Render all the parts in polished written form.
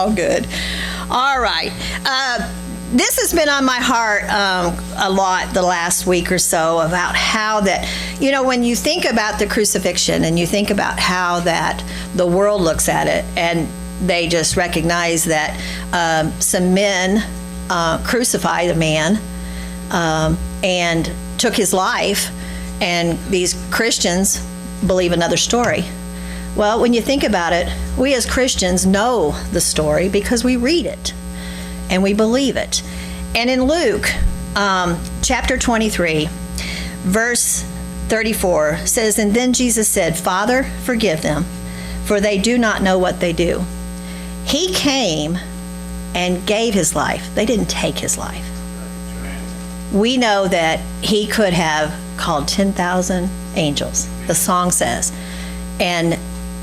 Oh, good. All right. This has been on my heart a lot the last week or so about how that, when you think about the crucifixion and you think about how that the world looks at it, and they just recognize that some men crucified a man and took his life, and these Christians believe another story. Well, when you think about it, we as Christians know the story because we read it and we believe it. And in Luke chapter 23, verse 34 says, "And then Jesus said, 'Father, forgive them, for they do not know what they do.'" He came and gave his life. They didn't take his life. We know that he could have called 10,000 angels, the song says, and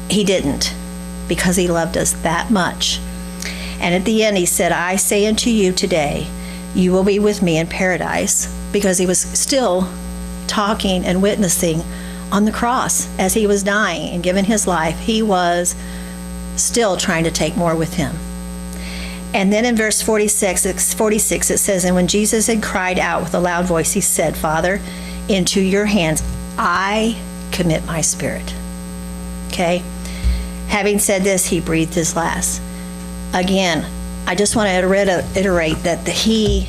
he didn't, because he loved us that much. And at the end he said, "I say unto you today, you will be with me in paradise," because he was still talking and witnessing on the cross as he was dying and giving his life. He was still trying to take more with him. And then in verse 46 it says, "And when Jesus had cried out with a loud voice, he said, 'Father, into your hands I commit my spirit.'" Okay? Having said this, he breathed his last. Again, I just want to reiterate that he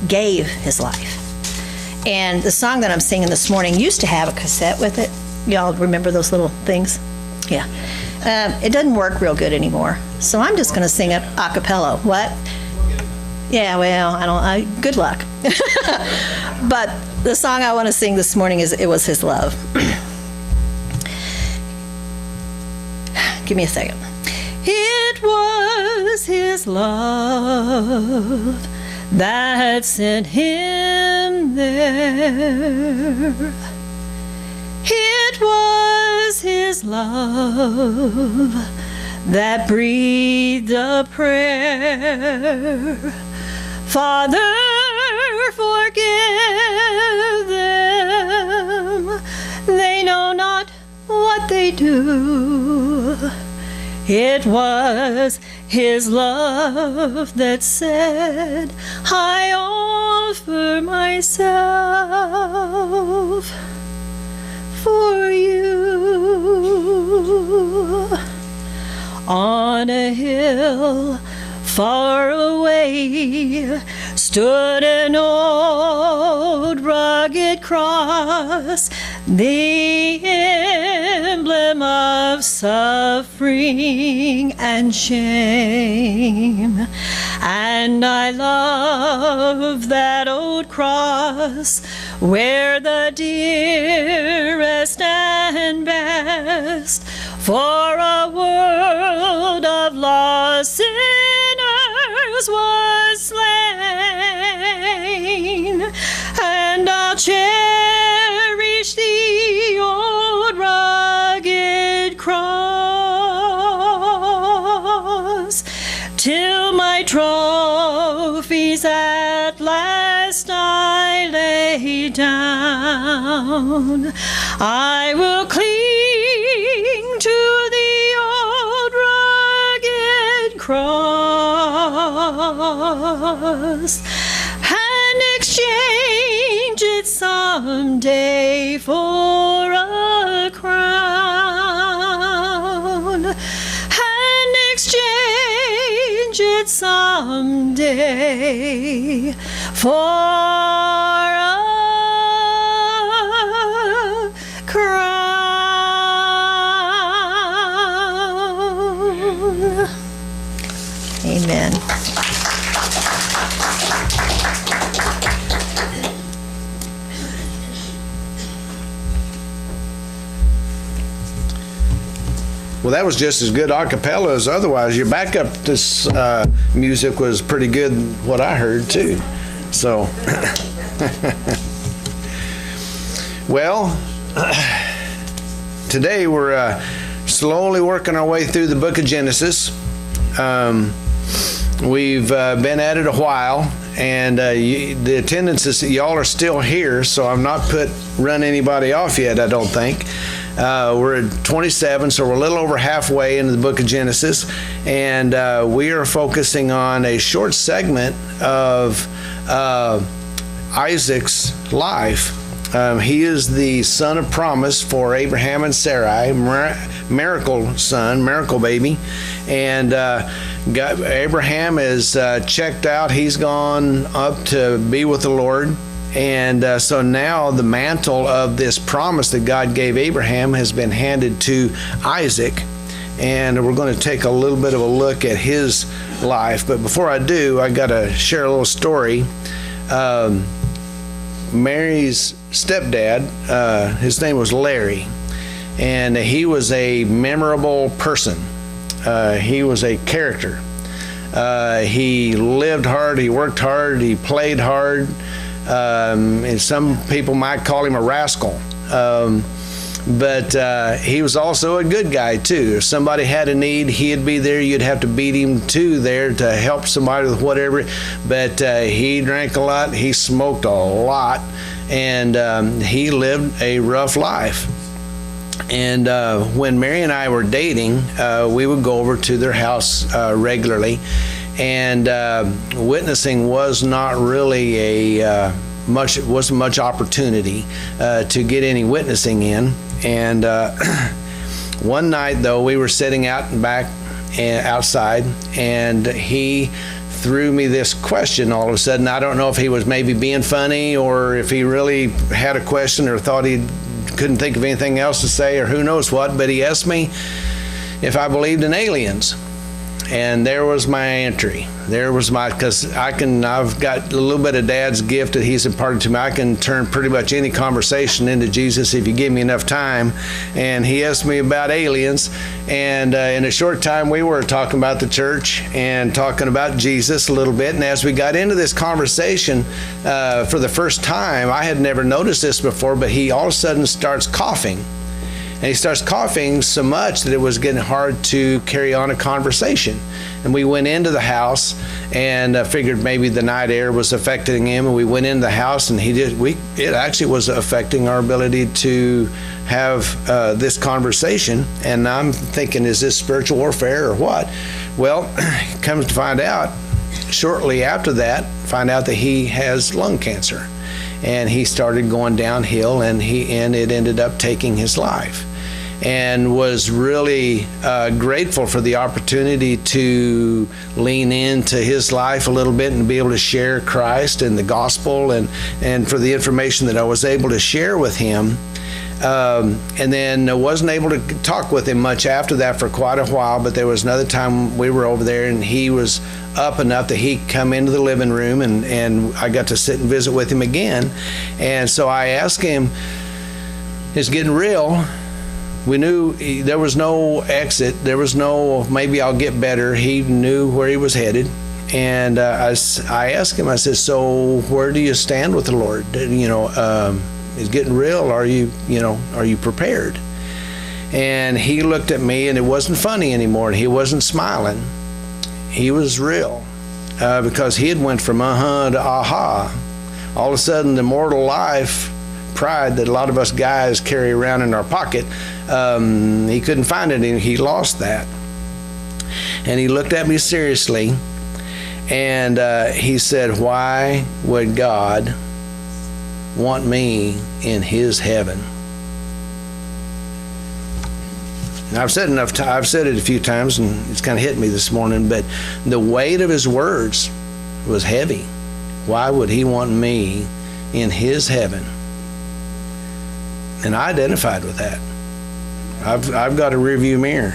gave his life. And the song that I'm singing this morning used to have a cassette with it. Y'all remember those little things? Yeah. It doesn't work real good anymore. So I'm just going to sing it a cappella. What? Yeah, well, good luck. But the song I want to sing this morning is "It Was His Love." Give me a second. It was his love that sent him there. It was his love that breathed a prayer. "Father, forgive them. They know not what they do." It was his love that said, "I offer myself for you." On a hill far away stood an old rugged cross, the emblem of suffering and shame. And I love that old cross, where the dearest and best for a world of lost sinners was slain. And I'll cherish the old rugged cross till my trophies at last I lay down. I will cling to the old rugged cross and exchange it someday for a crown, and exchange it someday for a crown. Amen. Well, that was just as good a cappella as otherwise. Your backup this music was pretty good, what I heard too. So, well, today we're slowly working our way through the book of Genesis. We've been at it a while, and the attendance is, y'all are still here, so I've not run anybody off yet, I don't think. We're at 27, so we're a little over halfway into the book of Genesis, and we are focusing on a short segment of Isaac's life. He is the son of promise for Abraham and Sarai, miracle son, miracle baby. And Abraham is checked out. He's gone up to be with the Lord. And so now the mantle of this promise that God gave Abraham has been handed to Isaac. And we're going to take a little bit of a look at his life. But before I do, I got to share a little story. Mary's stepdad, his name was Larry, and he was a memorable person. He was a character. He lived hard, he worked hard, he played hard, and some people might call him a rascal. But he was also a good guy too. If somebody had a need, he'd be there. You'd have to beat him too there to help somebody with whatever. But he drank a lot, he smoked a lot, and he lived a rough life. And when Mary and I were dating, we would go over to their house regularly, and witnessing was not really wasn't much opportunity to get any witnessing in. And one night, though, we were sitting out and back outside, and he threw me this question all of a sudden. I don't know if he was maybe being funny or if he really had a question or thought he couldn't think of anything else to say or who knows what, but he asked me if I believed in aliens. And there was my entry. There was my, because I've got a little bit of Dad's gift that he's imparted to me. I can turn pretty much any conversation into Jesus if you give me enough time. And he asked me about aliens. And in a short time, we were talking about the church and talking about Jesus a little bit. And as we got into this conversation, for the first time, I had never noticed this before, but he all of a sudden starts coughing. And he starts coughing so much that it was getting hard to carry on a conversation. And we went into the house and figured maybe the night air was affecting him. And we went into the house, and it actually was affecting our ability to have this conversation. And I'm thinking, is this spiritual warfare or what? Well, comes to find out, shortly after that, find out that he has lung cancer. And he started going downhill, and it ended up taking his life. And was really grateful for the opportunity to lean into his life a little bit and be able to share Christ and the gospel, and for the information that I was able to share with him. And then I wasn't able to talk with him much after that for quite a while, but there was another time we were over there, and he was up enough that he come into the living room, and I got to sit and visit with him again. And so I asked him, it's getting real. We knew there was no exit. There was no, maybe I'll get better. He knew where he was headed. And I asked him, I said, so where do you stand with the Lord? It's getting real. Are you prepared? And he looked at me, and it wasn't funny anymore. He wasn't smiling. He was real, because he had went from to aha. All of a sudden, the mortal life pride that a lot of us guys carry around in our pocket, he couldn't find it, and he lost that. And he looked at me seriously, and he said, why would God want me in his heaven? And I've said it a few times, and it's kind of hit me this morning, but the weight of his words was heavy. Why would he want me in his heaven? And I identified with that. I've got a rearview mirror.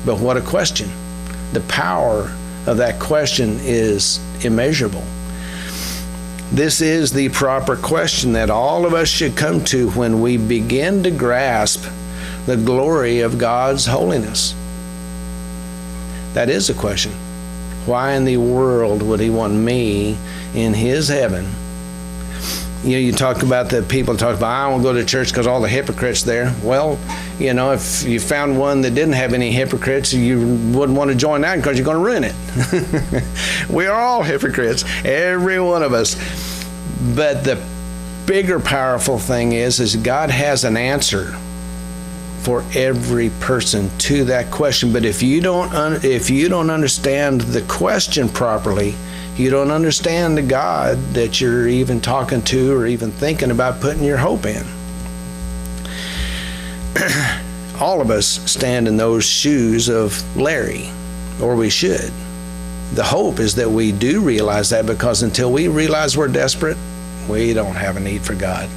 But what a question. The power of that question is immeasurable. This is the proper question that all of us should come to when we begin to grasp the glory of God's holiness. That is a question. Why in the world would he want me in his heaven? You talk about the people talk about, I don't want to go to church because all the hypocrites there. Well, if you found one that didn't have any hypocrites, you wouldn't want to join that because you're going to ruin it. We are all hypocrites, every one of us. But bigger powerful thing is God has an answer for every person to that question. But if you don't understand the question properly, you don't understand the God that you're even talking to or even thinking about putting your hope in. All of us stand in those shoes of Larry, or we should. The hope is that we do realize that, because until we realize we're desperate, we don't have a need for God.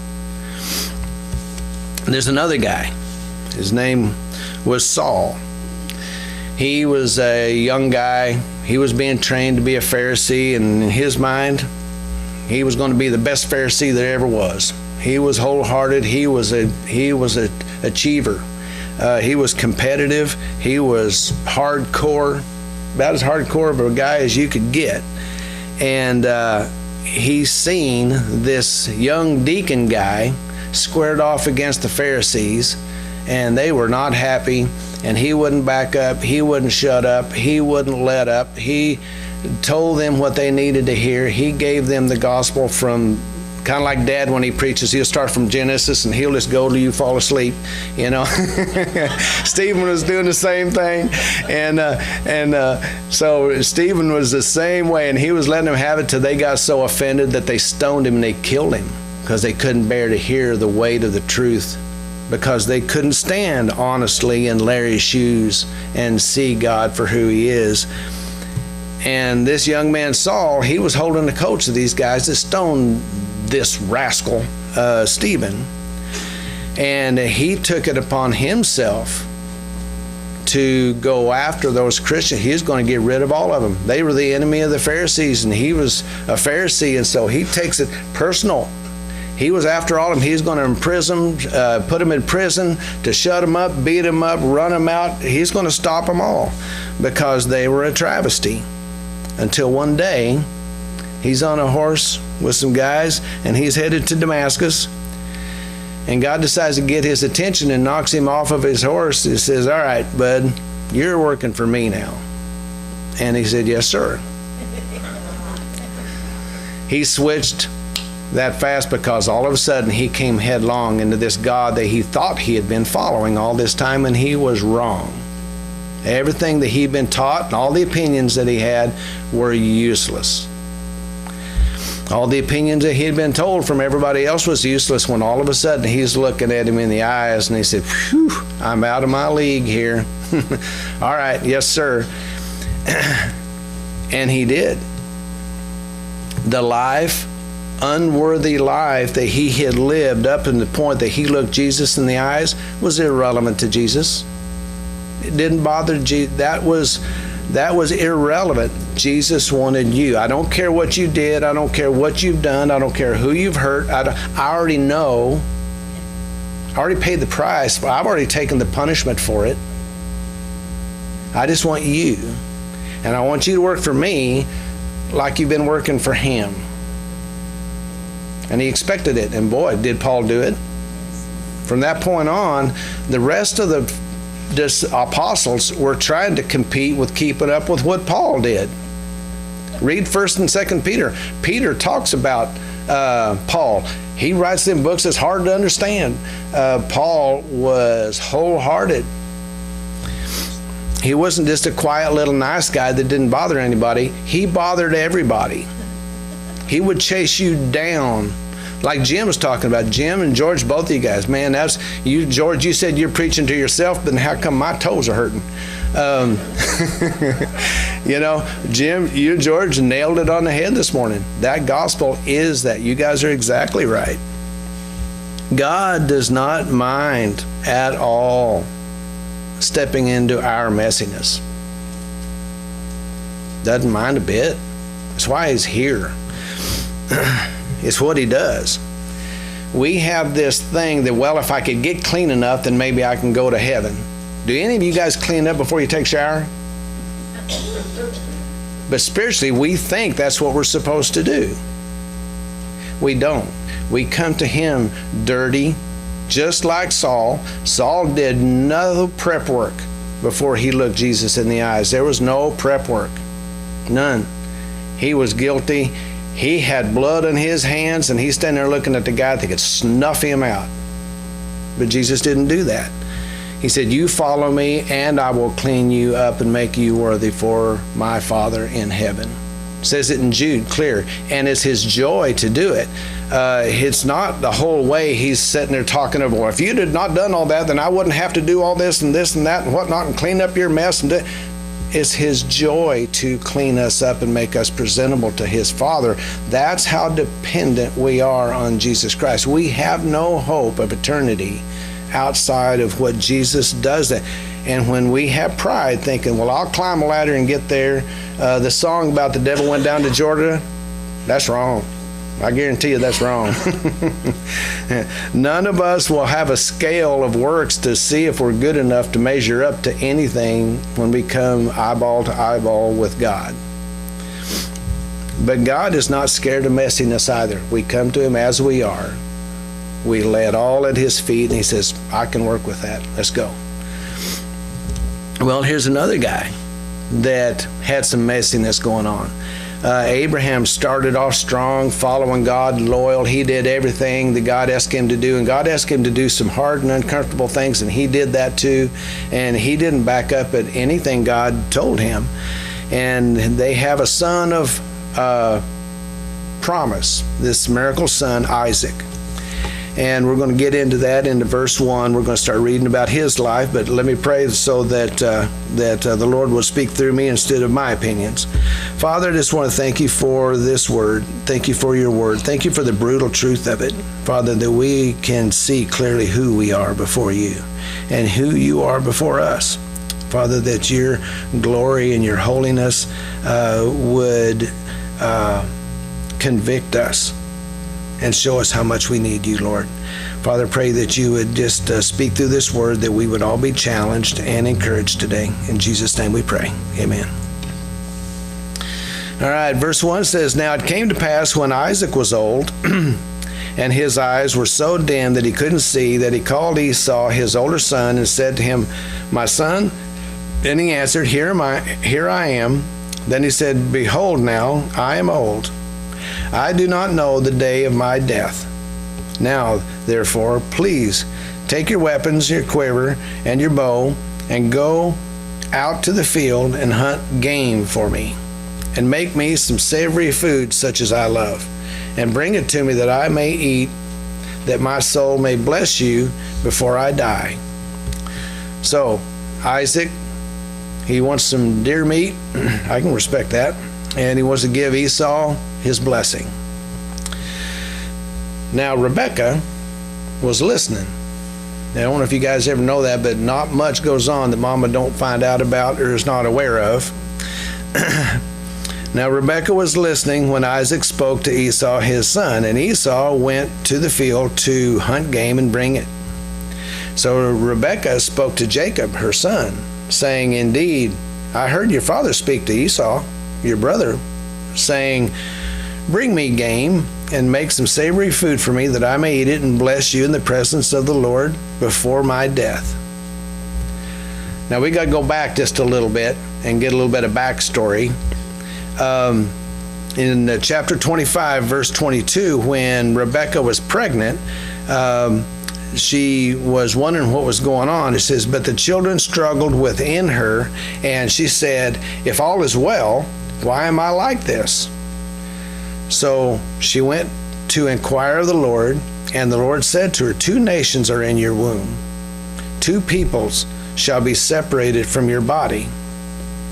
There's another guy. His name was Saul. He was a young guy. He was being trained to be a Pharisee, and in his mind, he was going to be the best Pharisee there ever was. He was wholehearted. He was an achiever. He was competitive. He was hardcore, about as hardcore of a guy as you could get. And he's seen this young deacon guy squared off against the Pharisees, and they were not happy. And he wouldn't back up. He wouldn't shut up. He wouldn't let up. He told them what they needed to hear. He gave them the gospel from, kind of like Dad when he preaches, he'll start from Genesis and he'll just go till you fall asleep, you know. Stephen was doing the same thing, and so Stephen was the same way, and he was letting them have it till they got so offended that they stoned him and they killed him, because they couldn't bear to hear the weight of the truth, because they couldn't stand honestly in Larry's shoes and see God for who he is. And this young man Saul, he was holding the coats of these guys that stoned this rascal, Stephen, and he took it upon himself to go after those Christians. He was going to get rid of all of them. They were the enemy of the Pharisees, and he was a Pharisee, and so he takes it personal. He was after all of them. He's going to imprison, put them in prison, to shut them up, beat them up, run them out. He's going to stop them all, because they were a travesty. Until one day, he's on a horse with some guys, and he's headed to Damascus. And God decides to get his attention and knocks him off of his horse. He says, "All right, bud, you're working for me now." And he said, "Yes, sir." He switched that fast, because all of a sudden he came headlong into this God that he thought he had been following all this time, and he was wrong. Everything that he'd been taught and all the opinions that he had were useless. All the opinions that he had been told from everybody else was useless, when all of a sudden he's looking at him in the eyes and he said, "Phew, I'm out of my league here." "All right, yes, sir." And he did. The unworthy life that he had lived up to the point that he looked Jesus in the eyes was irrelevant to Jesus. It didn't bother Jesus. That was irrelevant. Jesus wanted you. I don't care what you did. I don't care what you've done. I don't care who you've hurt. I already know. I already paid the price. I've already taken the punishment for it. I just want you. And I want you to work for me like you've been working for him. And he expected it. And boy, did Paul do it. From that point on, the rest of the apostles were trying to compete with keeping up with what Paul did. Read 1st and 2nd Peter. Peter talks about Paul. He writes them books that's hard to understand. Paul was wholehearted. He wasn't just a quiet little nice guy that didn't bother anybody. He bothered everybody. He would chase you down. Like Jim was talking about, Jim and George, both of you guys, man, that's you, George. You said you're preaching to yourself, but how come my toes are hurting? You know, Jim, you, George, nailed it on the head this morning. That gospel is that. You guys are exactly right. God does not mind at all stepping into our messiness. Doesn't mind a bit. That's why he's here. It's what he does. We have this thing that, well, if I could get clean enough, then maybe I can go to heaven. Do any of you guys clean up before you take a shower? But spiritually, we think that's what we're supposed to do. We don't. We come to him dirty, just like Saul. Saul did no prep work before he looked Jesus in the eyes. There was no prep work. None. He was guilty. He had blood on his hands, and he's standing there looking at the guy that could snuff him out. But Jesus didn't do that. He said, you follow me, and I will clean you up and make you worthy for my Father in heaven. It says it in Jude, clear. And it's his joy to do it. It's not the whole way he's sitting there talking about, well, if you had not done all that, then I wouldn't have to do all this and that and whatnot and clean up your mess. And it's his joy to clean us up and make us presentable to his Father. That's how dependent we are on Jesus Christ. We have no hope of eternity outside of what Jesus does. That. And when we have pride thinking, well, I'll climb a ladder and get there, the song about the devil went down to Georgia, that's wrong. I guarantee you that's wrong. None of us will have a scale of works to see if we're good enough to measure up to anything when we come eyeball to eyeball with God. But God is not scared of messiness either. We come to him as we are. We lay it all at his feet, and he says, I can work with that. Let's go. Well, here's another guy that had some messiness going on. Abraham started off strong, following God, loyal. He did everything that God asked him to do, and God asked him to do some hard and uncomfortable things, and he did that too. And he didn't back up at anything God told him. And they have a son of promise, this miracle son, Isaac. And we're going to get into that into verse 1. We're going to start reading about his life, but let me pray so that the Lord will speak through me instead of my opinions. Father, I just want to thank you for this word. Thank you for your word. Thank you for the brutal truth of it, Father, that we can see clearly who we are before you and who you are before us. Father, that your glory and your holiness would convict us and show us how much we need you, Lord. Father, pray that you would just speak through this word, that we would all be challenged and encouraged today. In Jesus' name we pray. Amen. All right, verse 1 says, Now it came to pass when Isaac was old, and his eyes were so dim that he couldn't see, that he called Esau, his older son, and said to him, My son? Then he answered, Here I am. Then he said, Behold now, I am old. I do not know the day of my death. Now, therefore, please take your weapons, your quiver, and your bow, and go out to the field and hunt game for me, and make me some savory food such as I love, and bring it to me that I may eat, that my soul may bless you before I die. So, Isaac, he wants some deer meat. I can respect that. And he wants to give Esau his blessing. Now, Rebekah was listening. Now, I don't know if you guys ever know that, but not much goes on that Mama don't find out about or is not aware of. Now, Rebekah was listening when Isaac spoke to Esau, his son, and Esau went to the field to hunt game and bring it. So Rebekah spoke to Jacob, her son, saying, Indeed, I heard your father speak to Esau, your brother, saying, Bring me game and make some savory food for me, that I may eat it and bless you in the presence of the Lord before my death. Now we got to go back just a little bit and get a little bit of backstory. In chapter 25, verse 22, when Rebekah was pregnant, she was wondering what was going on. It says, But the children struggled within her, and she said, If all is well, why am I like this? So she went to inquire of the Lord, and the Lord said to her, 2 nations are in your womb. 2 peoples shall be separated from your body.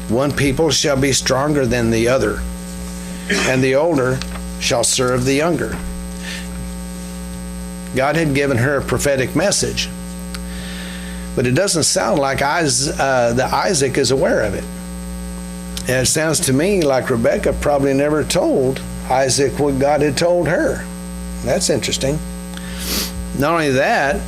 1 people shall be stronger than the other, and the older shall serve the younger. God had given her a prophetic message, but it doesn't sound like Isaac is aware of it. And it sounds to me like Rebekah probably never told Isaac what God had told her. That's interesting. Not only that,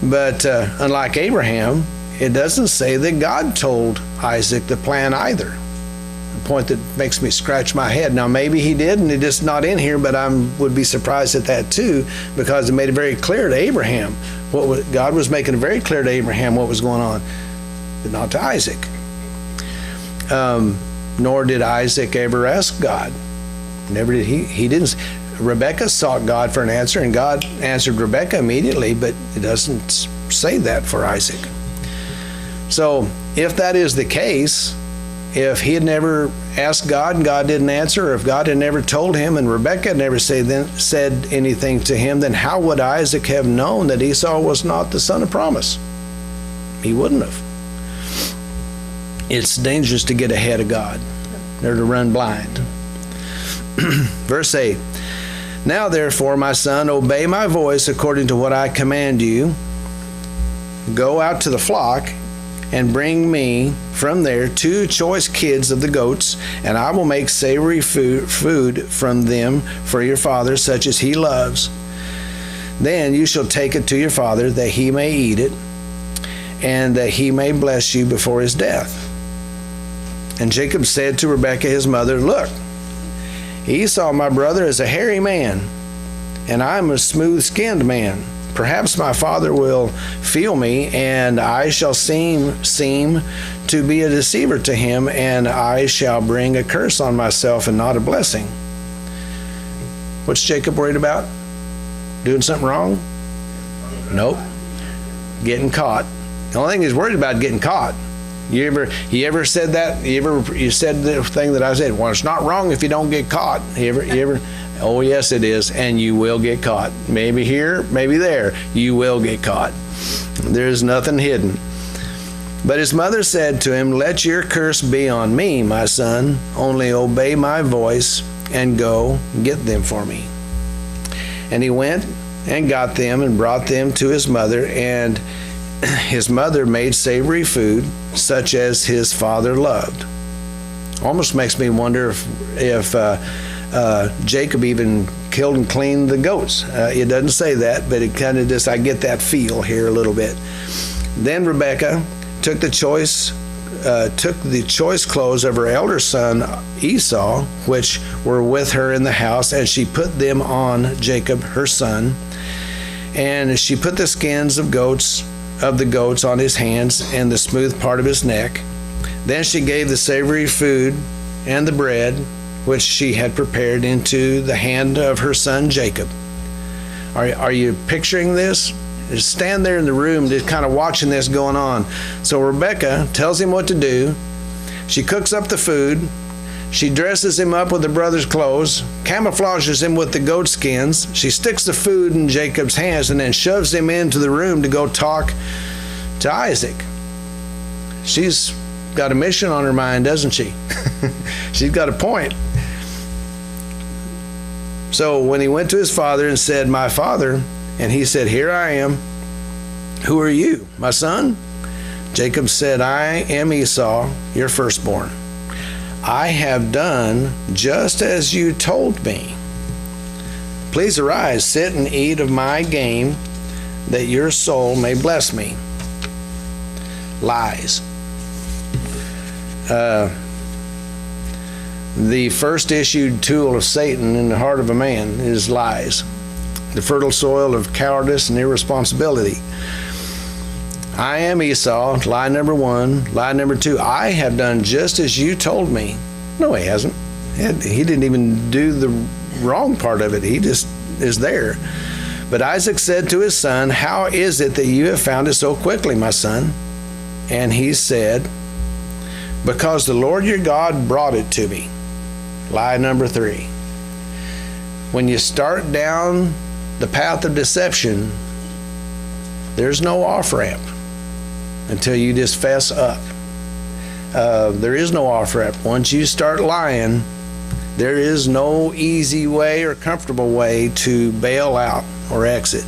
but unlike Abraham, it doesn't say that God told Isaac the plan either. A point that makes me scratch my head. Now, maybe he did, and it's just not in here, but I would be surprised at that too, because it made it very clear to Abraham. God was making it very clear to Abraham what was going on, but not to Isaac. Nor did Isaac ever ask God Never did he didn't. Rebekah sought God for an answer, and God answered Rebekah immediately, but it doesn't say that for Isaac. So if that is the case, if he had never asked God and God didn't answer, or if God had never told him and Rebekah had never said anything to him, then how would Isaac have known that Esau was not the son of promise? He wouldn't have. It's dangerous to get ahead of God or to run blind. Verse 8, now therefore, my son, obey my voice according to what I command you. Go out to the flock and bring me from there 2 choice kids of the goats, and I will make savory food from them for your father, such as he loves. Then you shall take it to your father, that he may eat it, and that he may bless you before his death. And Jacob said to Rebekah his mother, look, Esau my brother is a hairy man, and I am a smooth-skinned man. Perhaps my father will feel me, and I shall seem to be a deceiver to him, and I shall bring a curse on myself and not a blessing. What's Jacob worried about? Doing something wrong? Nope. Getting caught. The only thing he's worried about is getting caught. You ever said that? You said the thing that I said, well, it's not wrong if you don't get caught. You ever? Oh, yes, it is, and you will get caught. Maybe here, maybe there. You will get caught. There's nothing hidden. But his mother said to him, let your curse be on me, my son. Only obey my voice and go get them for me. And he went and got them and brought them to his mother, and his mother made savory food, such as his father loved. Almost makes me wonder if Jacob even killed and cleaned the goats. It doesn't say that, but it kind of just, I get that feel here a little bit. Then Rebekah took the choice clothes of her elder son Esau, which were with her in the house, and she put them on Jacob her son. And she put the skins of the goats on his hands and the smooth part of his neck. Then she gave the savory food and the bread which she had prepared into the hand of her son Jacob. Are you picturing this? Just stand there in the room just kind of watching this going on. So Rebekah tells him what to do. She cooks up the food. She dresses him up with the brother's clothes, camouflages him with the goat skins. She sticks the food in Jacob's hands and then shoves him into the room to go talk to Isaac. She's got a mission on her mind, doesn't she? She's got a point. So when he went to his father and said, my father, and he said, here I am. Who are you, my son? Jacob said, I am Esau, your firstborn. I have done just as you told me. Please arise, sit and eat of my game, that your soul may bless me. Lies. The first issued tool of Satan in the heart of a man is lies, the fertile soil of cowardice and irresponsibility. I am Esau, lie number 1. Lie number 2, I have done just as you told me. No, he hasn't. He didn't even do the wrong part of it. He just is there. But Isaac said to his son, how is it that you have found it so quickly, my son? And he said, because the Lord your God brought it to me. Lie number 3. When you start down the path of deception, there's no off-ramp until you just fess up. There is no off-ramp. Once you start lying, there is no easy way or comfortable way to bail out or exit.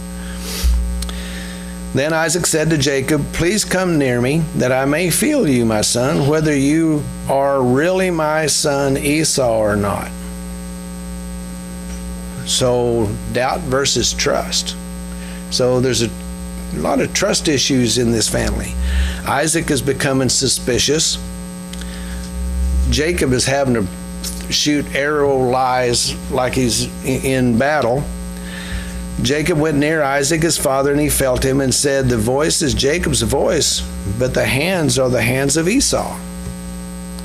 Then Isaac said to Jacob, please come near me, that I may feel you, my son, whether you are really my son Esau or not. So doubt versus trust. So there's a lot of trust issues in this family. Isaac is becoming suspicious. Jacob is having to shoot arrow lies like he's in battle. Jacob went near Isaac his father, and he felt him and said, the voice is Jacob's voice, but the hands are the hands of Esau.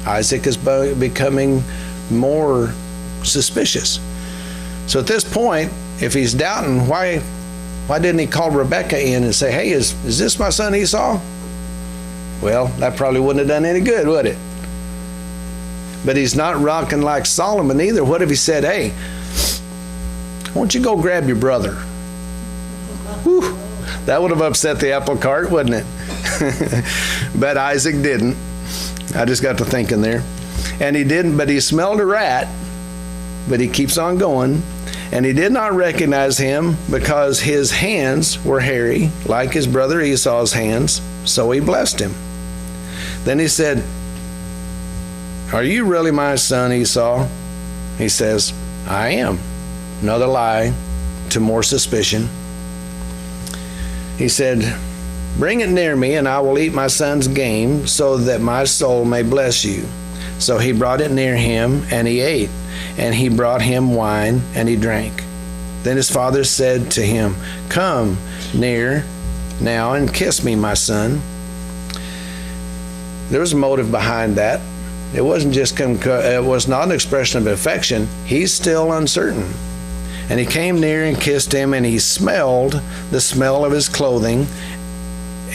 Isaac is becoming more suspicious. So at this point, if he's doubting, why didn't he call Rebekah in and say, hey, is this my son Esau? Well, that probably wouldn't have done any good, would it? But he's not rocking like Solomon either. What if he said, hey, why don't you go grab your brother? Whew, that would have upset the apple cart, wouldn't it? But Isaac didn't. I just got to thinking there. And he didn't, but he smelled a rat, but he keeps on going. And he did not recognize him because his hands were hairy, like his brother Esau's hands. So he blessed him. Then he said, are you really my son Esau? He says, I am. Another lie to more suspicion. He said, bring it near me, and I will eat my son's game, so that my soul may bless you. So he brought it near him, and he ate. And he brought him wine, and he drank. Then his father said to him, come near now and kiss me, my son. There was a motive behind that. It wasn't just it was not an expression of affection. He's still uncertain. And he came near and kissed him, and he smelled the smell of his clothing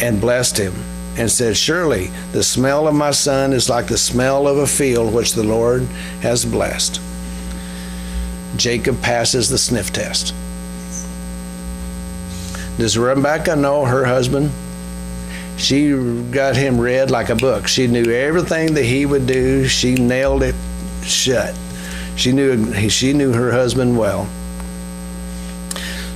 and blessed him, and said, surely the smell of my son is like the smell of a field which the Lord has blessed. Jacob passes the sniff test. Does Rebekah know her husband? She got him read like a book. She knew everything that he would do. She nailed it shut. She knew her husband well.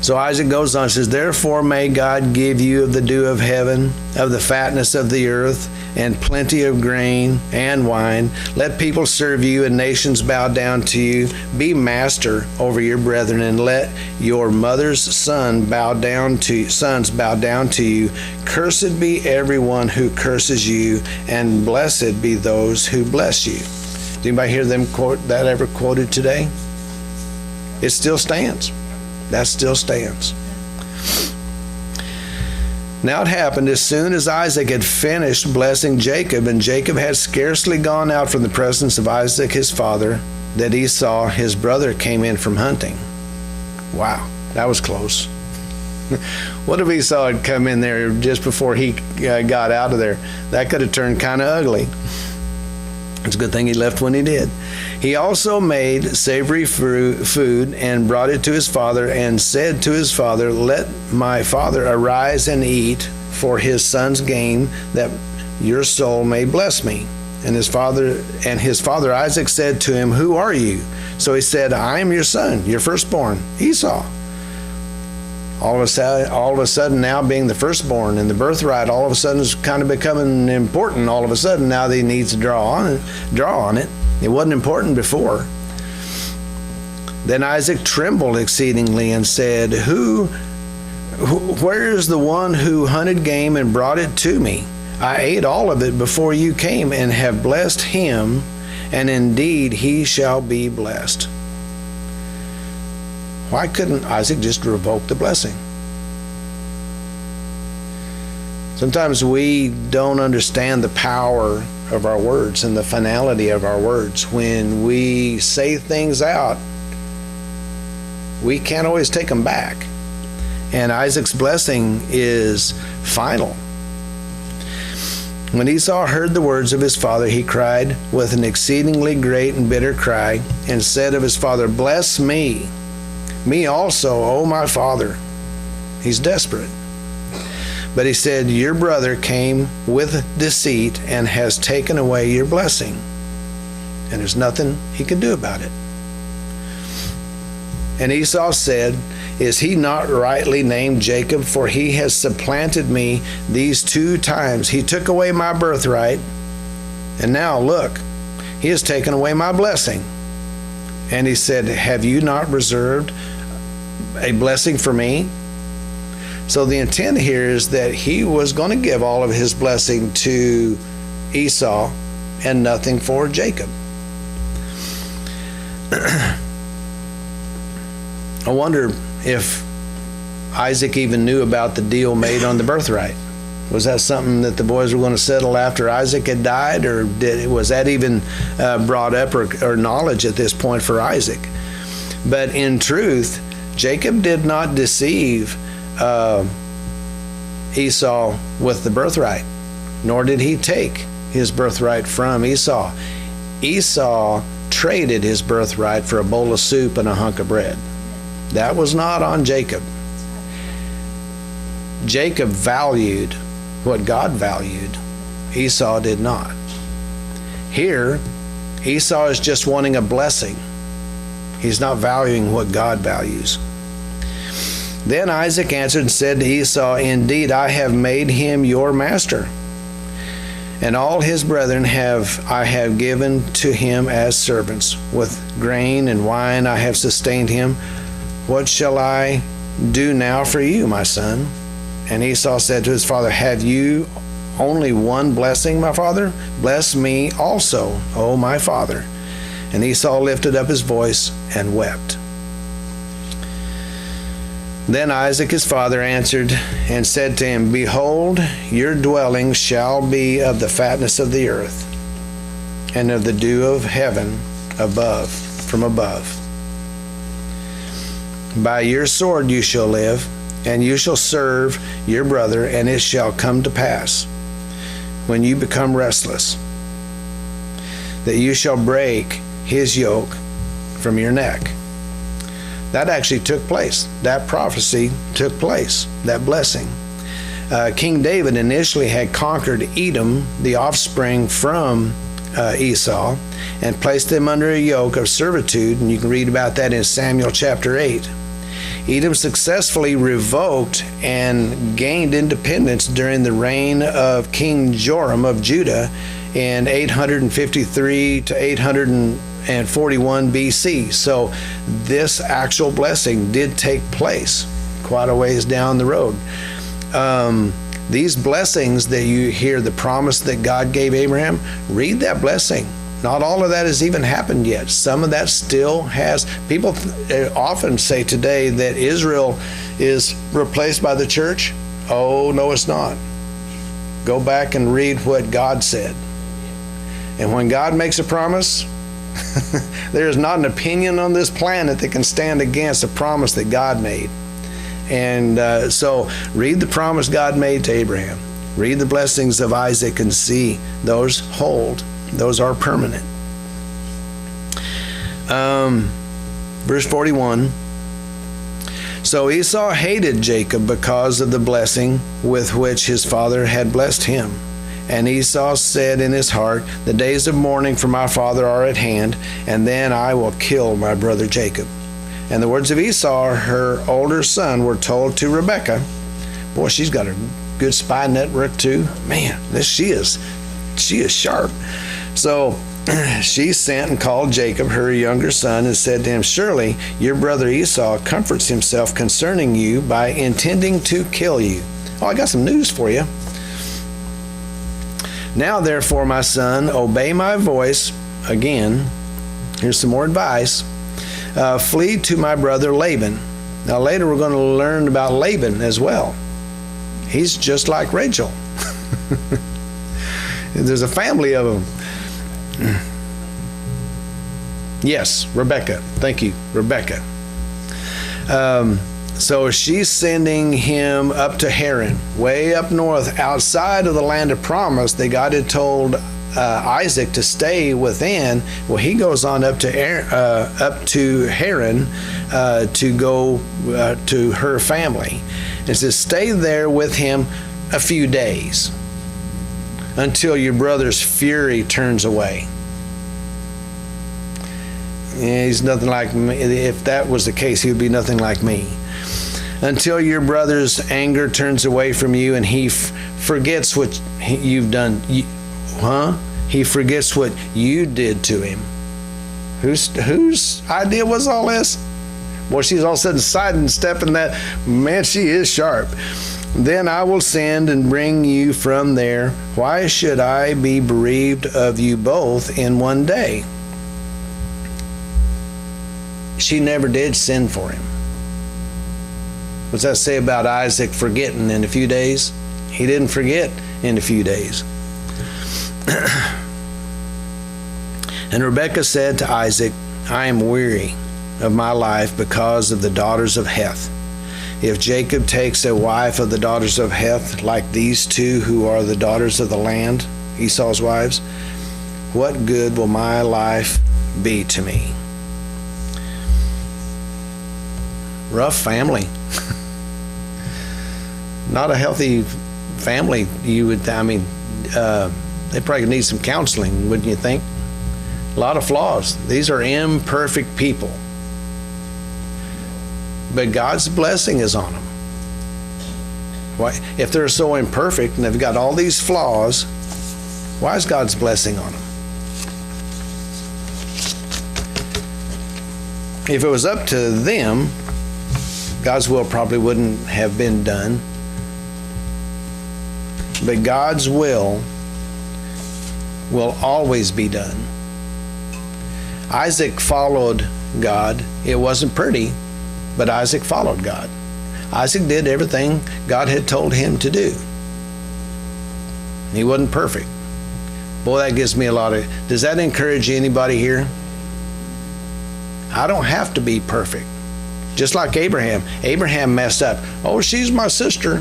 So Isaac goes on and says, therefore may God give you of the dew of heaven, of the fatness of the earth, and plenty of grain and wine. Let people serve you and nations bow down to you. Be master over your brethren, and let your mother's sons bow down to you. Cursed be everyone who curses you, and blessed be those who bless you. Did anybody hear them quote that ever quoted today? It still stands. That still stands. Now it happened as soon as Isaac had finished blessing Jacob, and Jacob had scarcely gone out from the presence of Isaac his father, that Esau his brother came in from hunting. Wow, that was close. What if Esau had come in there just before he got out of there? That could have turned kind of ugly. It's a good thing he left when he did. He also made savory food and brought it to his father, and said to his father, let my father arise and eat for his son's gain, that your soul may bless me. And his father Isaac said to him, who are you? So he said, I am your son, your firstborn, Esau. All of a sudden now, being the firstborn and the birthright, all of a sudden is kind of becoming important. All of a sudden now he needs to draw on it. It wasn't important before. Then Isaac trembled exceedingly and said, where is the one who hunted game and brought it to me? I ate all of it before you came, and have blessed him, and indeed he shall be blessed. Why couldn't Isaac just revoke the blessing? Sometimes we don't understand the power of our words and the finality of our words. When we say things out, we can't always take them back. And Isaac's blessing is final. When Esau heard the words of his father, he cried with an exceedingly great and bitter cry, and said of his father, bless me. Me also, O my father. He's desperate. But he said, your brother came with deceit and has taken away your blessing. And there's nothing he can do about it. And Esau said, is he not rightly named Jacob? For he has supplanted me these 2 times. He took away my birthright. And now look, he has taken away my blessing. And he said, have you not reserved a blessing for me? So the intent here is that he was going to give all of his blessing to Esau and nothing for Jacob. I wonder if Isaac even knew about the deal made on the birthright. Was that something that the boys were going to settle after Isaac had died, or was that even brought up or knowledge at this point for Isaac? But in truth, Jacob did not deceive Esau with the birthright, nor did he take his birthright from Esau. Esau traded his birthright for a bowl of soup and a hunk of bread. That was not on Jacob. Jacob valued what God valued. Esau did not. Here, Esau is just wanting a blessing. He's not valuing what God values. Then Isaac answered and said to Esau, "Indeed, I have made him your master, and all his brethren I have given to him as servants. With grain and wine I have sustained him. What shall I do now for you, my son?" And Esau said to his father, "Have you only one blessing, my father? Bless me also, O my father." And Esau lifted up his voice and wept. Then Isaac his father answered and said to him, "Behold, your dwelling shall be of the fatness of the earth, and of the dew of heaven from above. By your sword you shall live, and you shall serve your brother, and it shall come to pass, when you become restless, that you shall break his yoke from your neck." That actually took place. That prophecy took place, that blessing. King David initially had conquered Edom, the offspring from Esau, and placed them under a yoke of servitude, and you can read about that in Samuel chapter 8. Edom successfully revoked and gained independence during the reign of King Joram of Judah in 853 to 841 BC. So this actual blessing did take place quite a ways down the road. These blessings that you hear, the promise that God gave Abraham, read that blessing. Not all of that has even happened yet. Some of that still has. People often say today that Israel is replaced by the church. Oh, no, it's not. Go back and read what God said. And when God makes a promise, there is not an opinion on this planet that can stand against a promise that God made. And so read the promise God made to Abraham. Read the blessings of Isaac and see those hold. Those are permanent. Verse 41. So Esau hated Jacob because of the blessing with which his father had blessed him. And Esau said in his heart, "The days of mourning for my father are at hand, and then I will kill my brother Jacob." And the words of Esau, her older son, were told to Rebekah. Boy, she's got a good spy network too. Man, she is sharp. So she sent and called Jacob, her younger son, and said to him, "Surely your brother Esau comforts himself concerning you by intending to kill you. Oh, I got some news for you. Now, therefore, my son, obey my voice." Again, here's some more advice. "Flee to my brother Laban." Now, later we're going to learn about Laban as well. He's just like Rachel. There's a family of them. Yes, Rebecca. Thank you, Rebecca. So she's sending him up to Haran, way up north, outside of the land of promise that God had told Isaac to stay within. Well, he goes on up to Haran to go to her family. It says, "Stay there with him a few days until your brother's fury turns away." Yeah, he's nothing like me. If that was the case, he would be nothing like me. "Until your brother's anger turns away from you and he forgets what you've done." He forgets what you did to him. Whose idea was all this? Well, she's all of a sudden sidestepping that. Man, she is sharp. "Then I will send and bring you from there. Why should I be bereaved of you both in one day?" She never did send for him. What's that say about Isaac forgetting in a few days? He didn't forget in a few days. And Rebekah said to Isaac, I am weary of my life because of the daughters of Heth. If Jacob takes a wife of the daughters of Heth, like these two who are the daughters of the land, Esau's wives, what good will my life be to me? Rough family. Not a healthy family. They probably need some counseling, wouldn't you think? A lot of flaws. These are imperfect people. But God's blessing is on them. Why, if they're so imperfect and they've got all these flaws, why is God's blessing on them? If it was up to them, God's will probably wouldn't have been done. But God's will always be done. Isaac followed God. It wasn't pretty, but Isaac followed God. Isaac did everything God had told him to do. He wasn't perfect. Boy, that gives me does that encourage anybody here? I don't have to be perfect. Just like Abraham. Abraham messed up. Oh, she's my sister,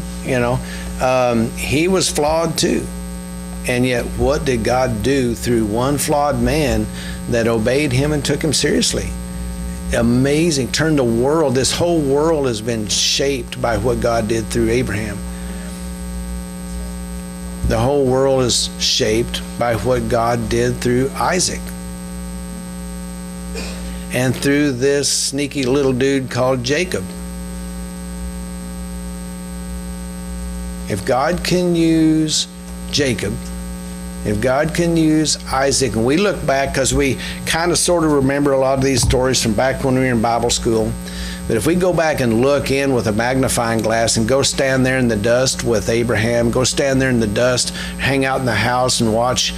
he was flawed too. And yet, what did God do through one flawed man that obeyed him and took him seriously? Amazing. Turned the world. This whole world has been shaped by what God did through Abraham. The whole world is shaped by what God did through Isaac. And through this sneaky little dude called Jacob. If God can use Jacob, if God can use Isaac, and we look back because we kind of sort of remember a lot of these stories from back when we were in Bible school, but if we go back and look in with a magnifying glass and go stand there in the dust with Abraham, go stand there in the dust, hang out in the house and watch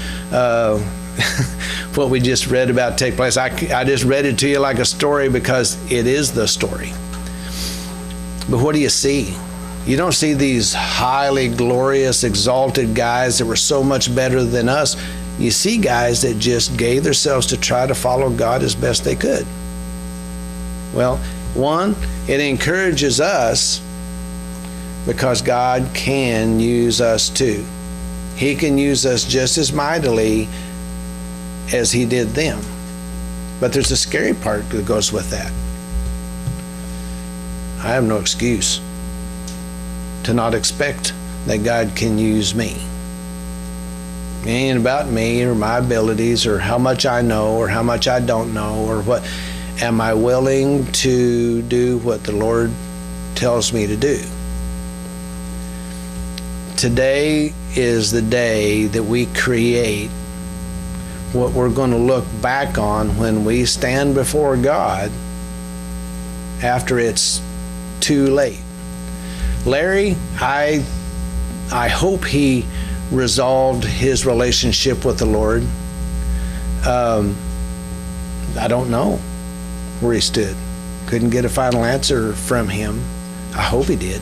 what we just read about take place. I just read it to you like a story because it is the story. But what do you see? You don't see these highly glorious, exalted guys that were so much better than us. You see guys that just gave themselves to try to follow God as best they could. Well, one, it encourages us because God can use us too. He can use us just as mightily as he did them. But there's a scary part that goes with that. I have no excuse to not expect that God can use me. It ain't about me or my abilities or how much I know or how much I don't know or what. Am I willing to do what the Lord tells me to do? Today is the day that we create what we're going to look back on when we stand before God after it's too late. Larry, I hope he resolved his relationship with the Lord. I don't know where he stood. Couldn't get a final answer from him. I hope he did.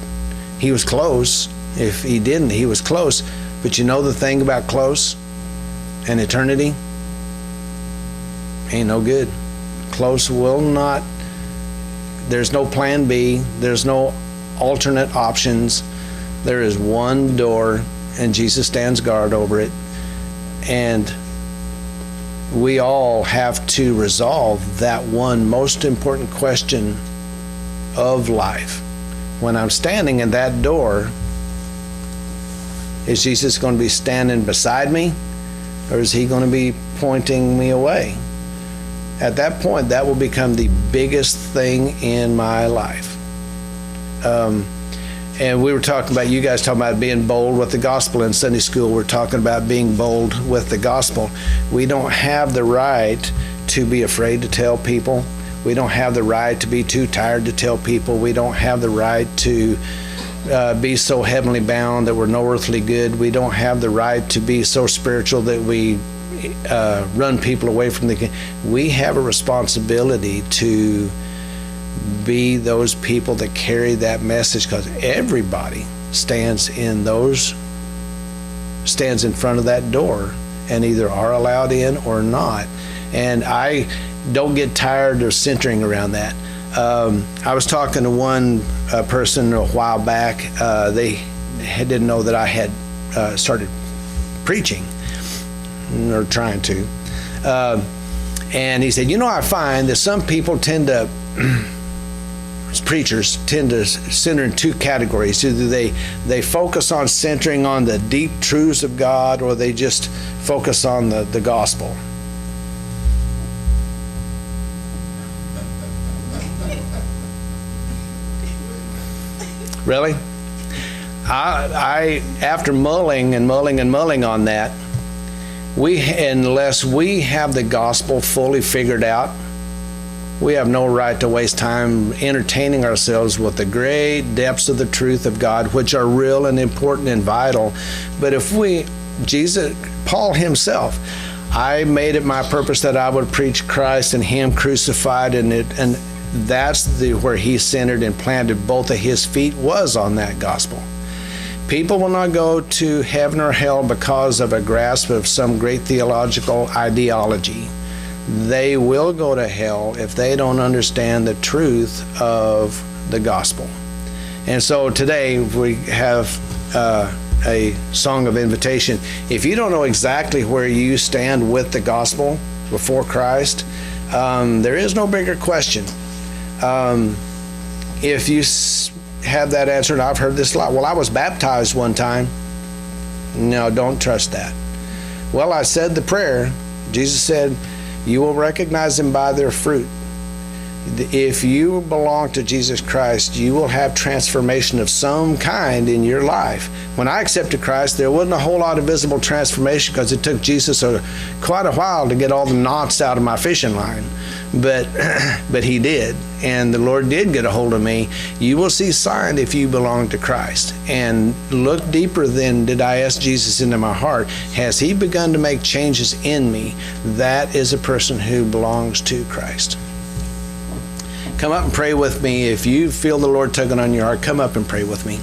He was close. If he didn't, he was close. But you know the thing about close and eternity? Ain't no good. Close will not. There's no plan B. There's no alternate options. There is one door, and Jesus stands guard over it. And we all have to resolve that one most important question of life. When I'm standing in that door, is Jesus going to be standing beside me, or is he going to be pointing me away? At that point, that will become the biggest thing in my life. And we were talking about, you guys talking about being bold with the gospel in Sunday school. We're talking about being bold with the gospel. We don't have the right to be afraid to tell people. We don't have the right to be too tired to tell people. We don't have the right to be so heavenly bound that we're no earthly good. We don't have the right to be so spiritual that we run people away from the. We have a responsibility to be those people that carry that message, because everybody stands in front of that door and either are allowed in or not. And I don't get tired of centering around that. I was talking to one person a while back. They didn't know that I had started preaching, or trying to. And he said, I find that some people preachers tend to center in two categories. Either they focus on centering on the deep truths of God, or they just focus on the gospel. Really? I after mulling on that, unless we have the gospel fully figured out, we have no right to waste time entertaining ourselves with the great depths of the truth of God, which are real and important and vital. But if Paul himself, I made it my purpose that I would preach Christ and Him crucified, and that's where he centered and planted both of his feet, was on that gospel. People will not go to heaven or hell because of a grasp of some great theological ideology. They will go to hell if they don't understand the truth of the gospel. And so today we have a song of invitation. If you don't know exactly where you stand with the gospel before Christ, there is no bigger question. If you have that answer, and I've heard this a lot, well, I was baptized one time. No, don't trust that. Well, I said the prayer. Jesus said, you will recognize them by their fruit. If you belong to Jesus Christ, you will have transformation of some kind in your life. When I accepted Christ, there wasn't a whole lot of visible transformation because it took Jesus quite a while to get all the knots out of my fishing line. But He did, and the Lord did get a hold of me. You will see sign if you belong to Christ. And look deeper than did I ask Jesus into my heart. Has He begun to make changes in me? That is a person who belongs to Christ. Come up and pray with me. If you feel the Lord tugging on your heart, come up and pray with me.